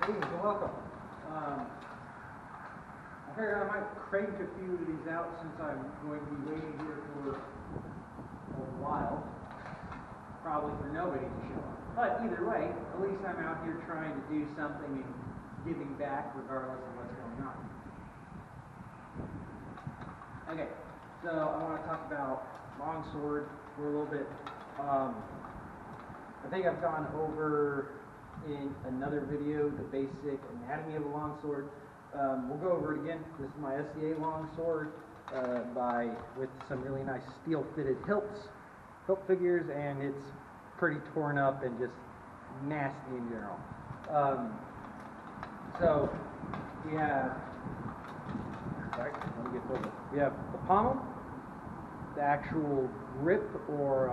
Greetings and welcome. I figured I might crank a few of these out since I'm going to be waiting here for a while. Probably for nobody to show up. But either way, at least I'm out here trying to do something and giving back regardless of what's going on. Okay, so I want to talk about longsword for a little bit. I think I've gone over in another video the basic anatomy of a longsword. We'll go over it again. This is my SCA longsword with some really nice steel-fitted hilt figures, and it's pretty torn up and just nasty in general. So we have, we have the pommel, the actual grip or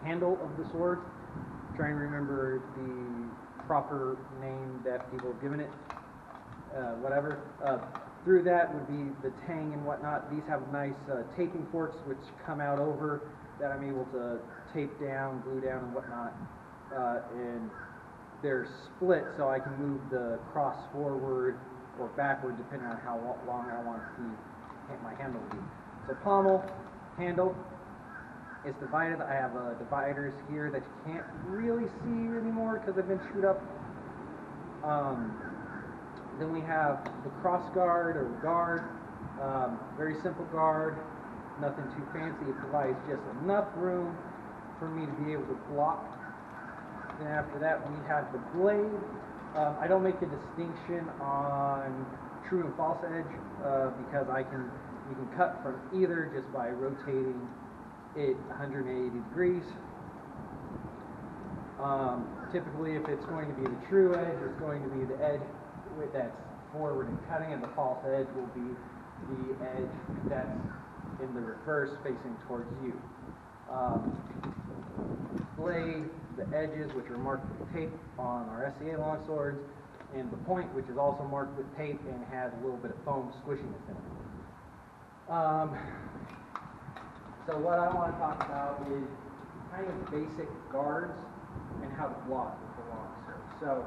handle of the sword. Trying to remember the proper name that people have given it. Whatever. Through that would be the tang and whatnot. These have nice taping forks which come out over that I'm able to tape down, glue down, and whatnot. And they're split so I can move the cross forward or backward depending on how long I want my handle to be. So pommel, handle. It's divided. I have dividers here that you can't really see anymore because they've been chewed up. Then we have the cross guard or guard. Very simple guard, nothing too fancy. It provides just enough room for me to be able to block. Then after that we have the blade. I don't make a distinction on true and false edge because you can cut from either just by rotating it 180 degrees. Typically, if it's going to be the true edge, it's going to be the edge that's forward and cutting, and the false edge will be the edge that's in the reverse facing towards you. Blade, the edges, which are marked with tape on our SCA longswords, and the point, which is also marked with tape and has a little bit of foam squishiness in it. So what I want to talk about is kind of basic guards and how to block with the longsword. So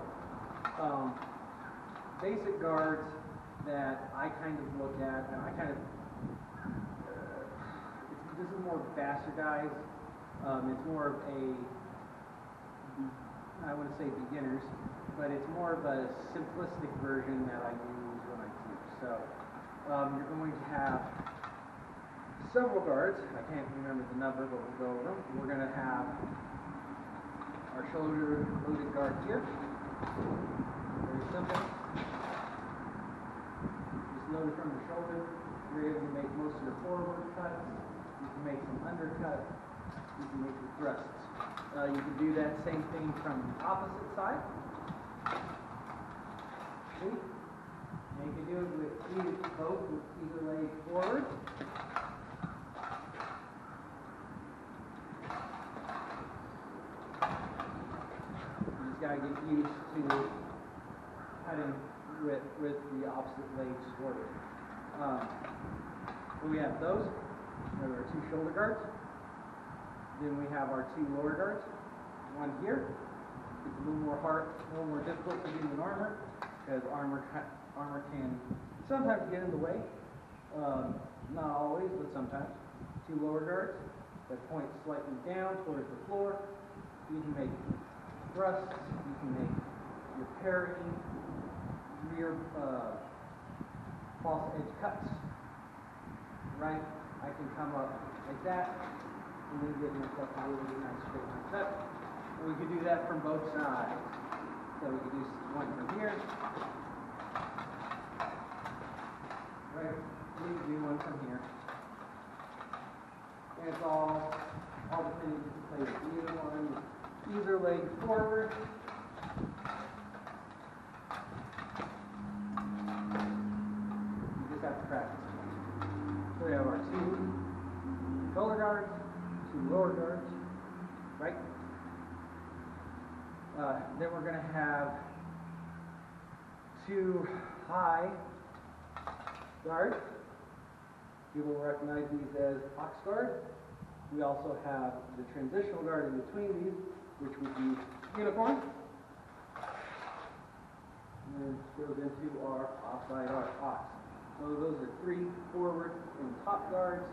basic guards that I kind of look at, and I kind of, this is more bastardized. It's more of I wouldn't say beginners, but it's more of a simplistic version that I use when I teach. So you're going to have several guards. I can't remember the number, but we'll go over them. We're going to have our shoulder loaded guard here. Very simple. Just load it from the shoulder. You're able to make most of your forward cuts. You can make some undercuts. You can make your thrusts. You can do that same thing from the opposite side. See? And you can do it with both with either leg forward. Got to get used to cutting with the opposite legs forward. We have those. There are two shoulder guards. Then we have our two lower guards. One here. It's a little more difficult to do than armor because armor can sometimes get in the way. Not always, but sometimes. Two lower guards that point slightly down towards the floor. You can make thrusts, you can make your parrying, rear false edge cuts, right? I can come up like that, and then get myself a really nice straight line cut. And we can do that from both sides. So we can do one from here, right? We can do one from here. And it's all depending if you play either one. Either leg forward. You just have to practice. So we have our two shoulder guards, two lower guards, right? Then we're going to have two high guards. You will recognize these as ox guard. We also have the transitional guard in between these, which would be unicorn. and goes into our offside ox. So those are 3 forward and top guards.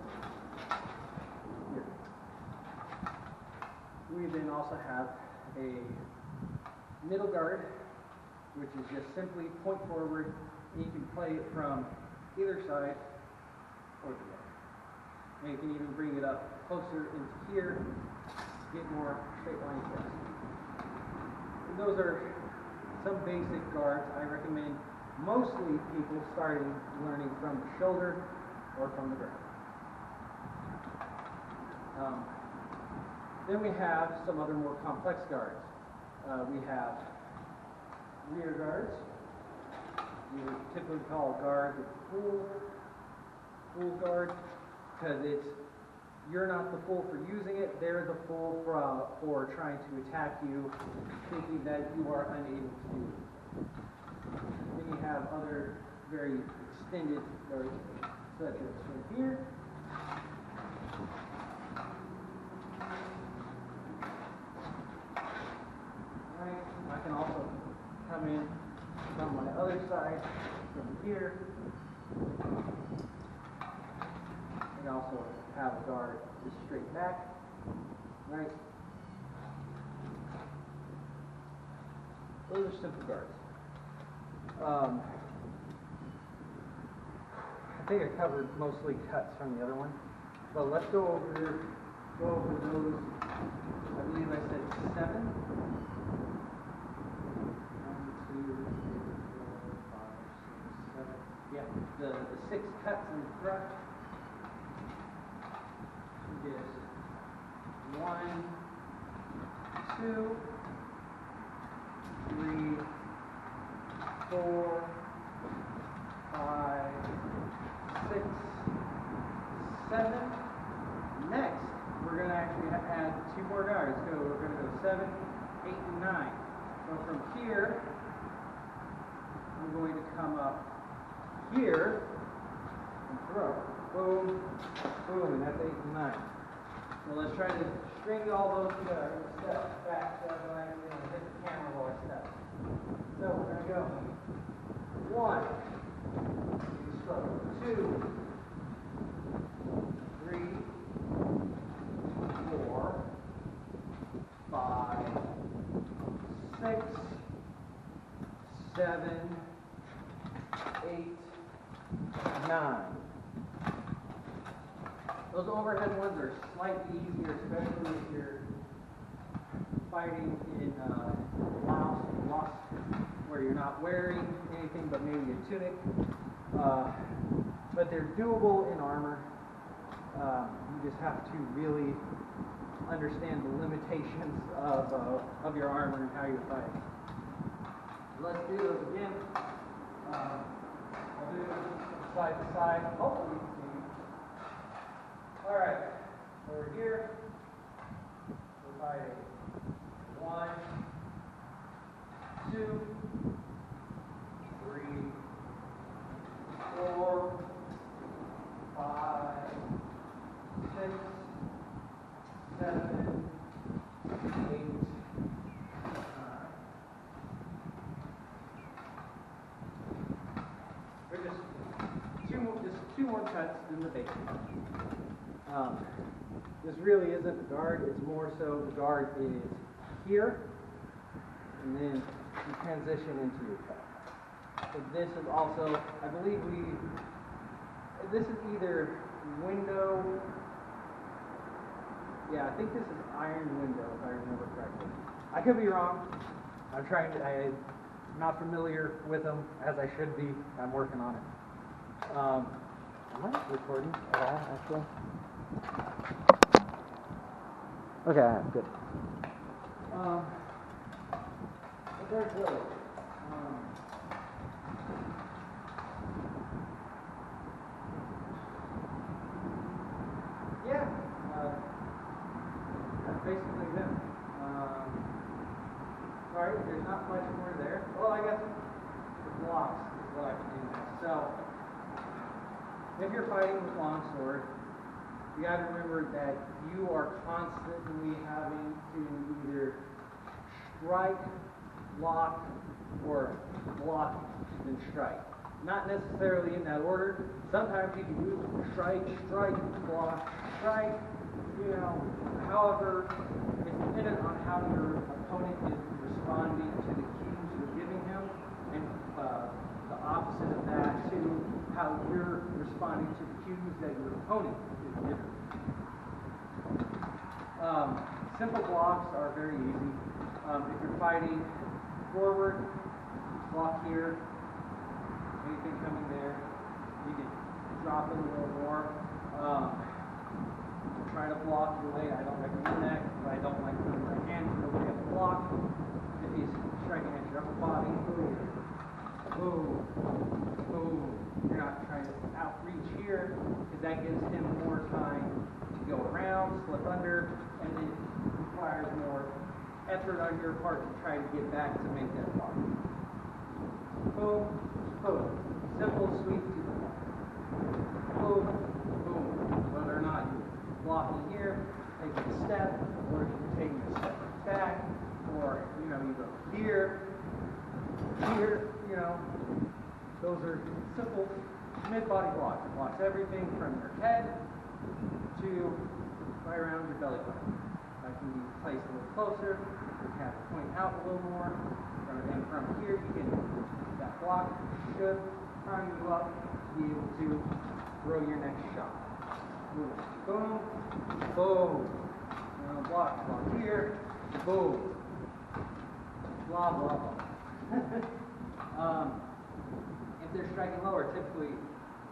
Here. We then also have a middle guard, which is just simply point forward, and you can play it from either side or together. And you can even bring it up closer into here, get more straight line thrust. And those are some basic guards. I recommend mostly people starting learning from the shoulder or from the ground. Then we have some other more complex guards. We have rear guards. You would typically call a guard the fool guard, because you're not the fool for using it, they're the fool for trying to attack you, thinking that you are unable to do it. Then you have other very extended guards, such as right here. Right. I can also come in from my other side, from here. I can also have a guard just straight back, right? Those are simple guards. I think I covered mostly cuts from the other one, but let's go over those. I believe I said 7. 1, 2, 3, 4, 5, 6, 7. Yeah, the 6 cuts in the front. Is 1, 2, 3, 4, 5, 6, 7. Next, we're going to actually add 2 more guards. We're going to go 7, 8, and 9. So from here, I'm going to come up here and throw. Boom, boom, and that's 8 and 9. So let's try to string all those together. Step back so I don't accidentally hit the camera while I step. So we're going to go 1, 2, 3, 4, 5, 6, 7, 8, 9. Those overhead ones are slightly easier, especially if you're fighting in lost, where you're not wearing anything but maybe a tunic. But they're doable in armor. You just have to really understand the limitations of your armor and how you're fighting. Let's do those again. I'll do them side to side. Hopefully you can see. All right, over here, we're fighting 1, 2, 3, 4, 5, 6, 7, 8, 9. We're just two more cuts in the basic. This really isn't a guard, it's more so the guard is here, and then you transition into your cut. So this is also, I believe this is either window, yeah, I think this is iron window, if I remember correctly. I could be wrong. I'm not familiar with them, as I should be. I'm working on it. Am I recording at all, actually? Okay, good. But there's those. Yeah, that's basically them. Sorry, there's not much more there. Well, I guess the blocks is what I can do next. So, if you're fighting with longsword, you got to remember that you are constantly having to either strike, lock, or block, then strike. Not necessarily in that order. Sometimes you can do strike, strike, block, strike, you know. However, it's dependent on how your opponent is responding to the cues you're giving him, and the opposite of that to how you're responding to the cues that your opponent is giving. Simple blocks are very easy. If you're fighting forward, block here. Anything coming there, you can drop it a little more. Try to block your leg. I don't recommend that because I don't like putting my hands in the way of the block. If he's striking at your upper body, boom, boom, boom. You're not trying to outreach here because that gives him more time to go around, slip under, and it requires more effort on your part to try to get back to make that block. Boom, boom. Simple, sweet to the block. Boom, boom. Whether or not you're blocking here, taking a step, or if you're taking a step back, or you go here, you know. Those are simple mid-body blocks. It blocks everything from your head to right around your belly button. I can be placed a little closer. You can have it point out a little more. And from here, you can, that block should prime you up to be able to throw your next shot. Boom, boom, boom. Now block here, boom. Blah, blah, blah. If they're striking lower, typically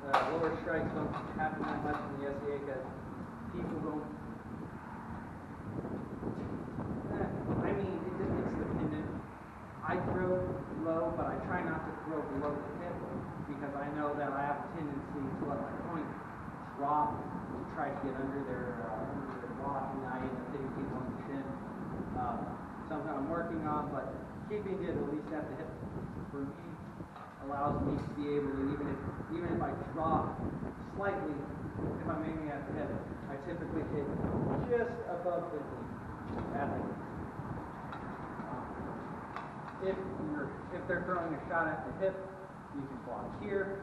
lower strikes don't happen that much in the SCA because people don't. I mean, it's dependent. I throw low, but I try not to throw below the hip because I know that I have a tendency to let my point drop to try to get under their block, and I end up hitting people on the shin. Something I'm working on, but keeping it at least at the hip for me allows me to be able to, even if I drop slightly, if I'm aiming at the hip, I typically hit just above the knee at the hip. If they're throwing a shot at the hip, you can block here,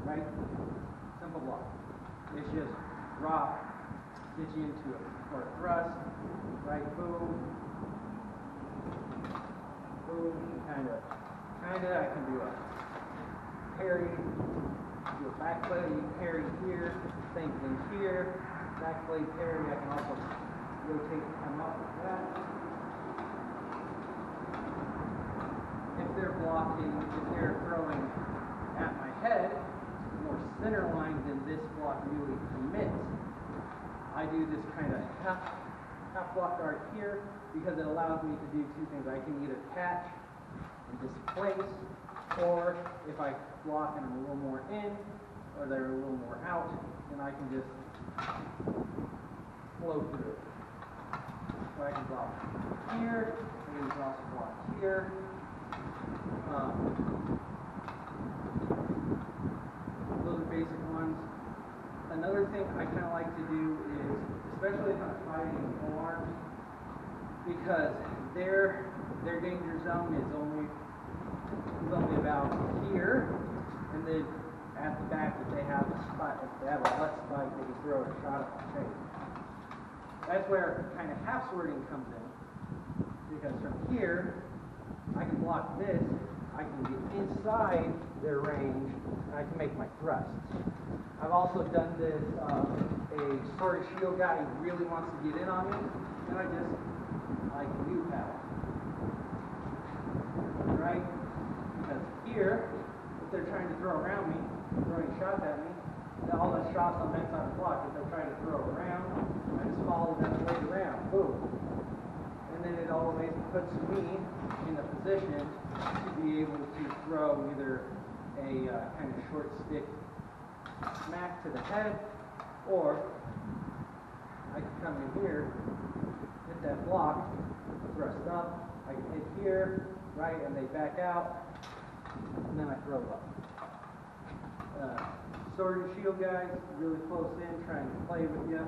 right? Simple block. It's just drop, get you into it for a thrust, right? Boom, boom. Kind of. I can do a parry, do a back play, you parry here, same thing here, back play parry. I can also rotate and come up like that. If they're blocking, if they're throwing at my head, more center line than this block really permits, I do this kind of half block guard here because it allows me to do two things. I can either catch and displace, or if I block and I'm a little more in, or they're a little more out, then I can just flow through. So I can block here, I can also block here. Those are basic ones. Another thing I kind of like to do is, especially if I'm fighting forearms, because their danger zone is only about here, and then at the back if they have a spot, if they have a butt spike, they can throw a shot at my face. That's where kind of half swording comes in, because from here I can block this, I can get inside their range, and I can make my thrusts. I've also done this, a sword shield guy who really wants to get in on me, and I can do that. Right? Because here, if they're trying to throw around me, throwing shots at me, all the shots on that side of the block, if they're trying to throw around, I just follow them right around. Boom. And then it always puts me in a position to be able to throw either a kind of short stick smack to the head, or I can come in here, hit that block, thrust up, I can hit here, right, and they back out, and then I throw up. Sword and shield guys, really close in, trying to play with you.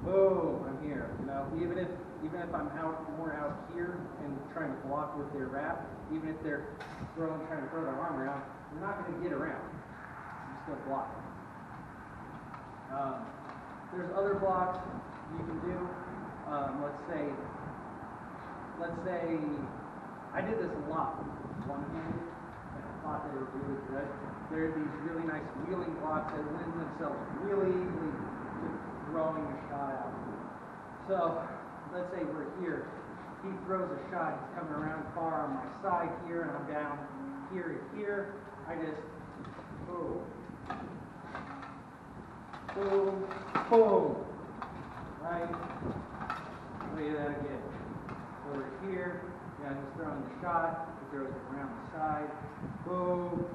Boom, I'm here. You know, even if even if I'm more out here and trying to block with their wrap, even if they're trying to throw their arm around, they're not going to get around. You still block. There's other blocks you can do. Let's say I did this a lot one-handed, and I thought they were really good. There are these really nice wheeling blocks that lend themselves really easily to throwing a shot out. So let's say we're here. He throws a shot. He's coming around far on my side here, and I'm down here to here. I just boom, boom, boom. Right? Look at that again. Over here, yeah, he's throwing the shot. He throws it around the side. Boom,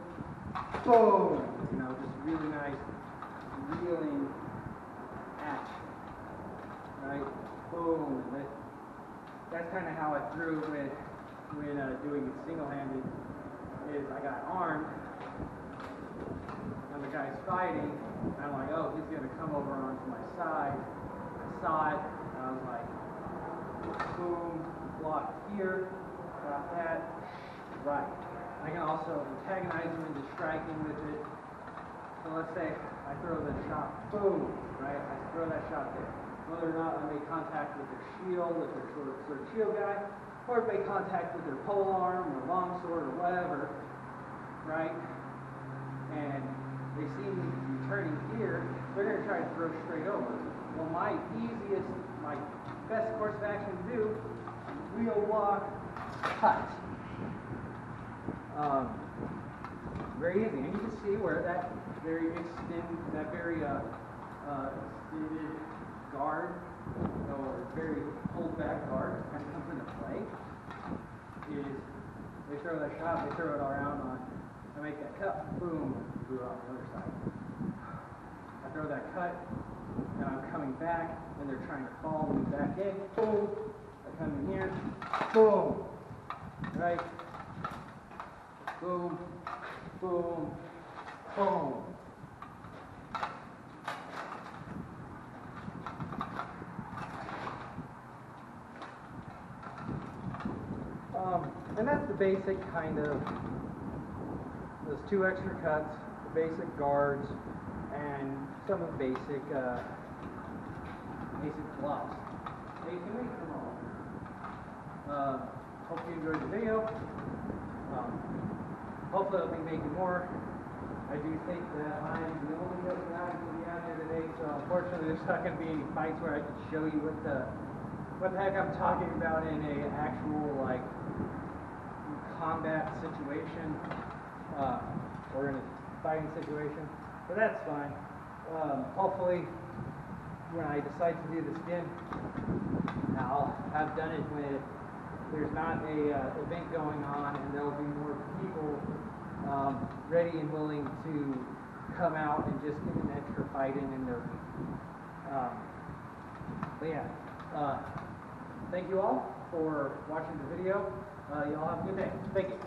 boom. You know, just really nice wheeling action. Right? Boom. And that's kind of how I threw when doing it single-handed. Is I got armed, and the guy's fighting. And I'm like, oh, he's gonna come over onto my side. I saw it, and I was like, boom, block here, got that, right. I can also antagonize him into striking with it. So let's say I throw that shot, boom, right? I throw that shot there. Whether or not I make contact with their shield, with their sword shield guy, or make contact with their pole arm or long sword or whatever, right? And they see me turning here, they're going to try to throw straight over. Well, my best course of action to do, wheel walk, cut. Very easy, and you can see where that very extended guard, or very pulled back guard, kind of comes into play. Is they throw that shot, they throw it around on, I make that cut, boom, blew out the other side. I throw that cut, and I'm coming back, and they're trying to follow me back in, boom, I come in here, boom, right, boom, boom, boom. And that's the basic kind of, those two extra cuts, the basic guards, and some of the basic gloves. Now you can make them all. Hope you enjoyed the video. Hopefully I'll be making more. I do think that I'm the only other guy going to be out here today, so unfortunately there's not going to be any fights where I can show you what the heck I'm talking about in a actual like combat situation or in a fighting situation, but that's fine. Hopefully when I decide to do this again, I'll have done it when there's not a event going on and there'll be more people ready and willing to come out and just get an extra fight in their but yeah, thank you all for watching the video. Y'all have a good day. Thank you.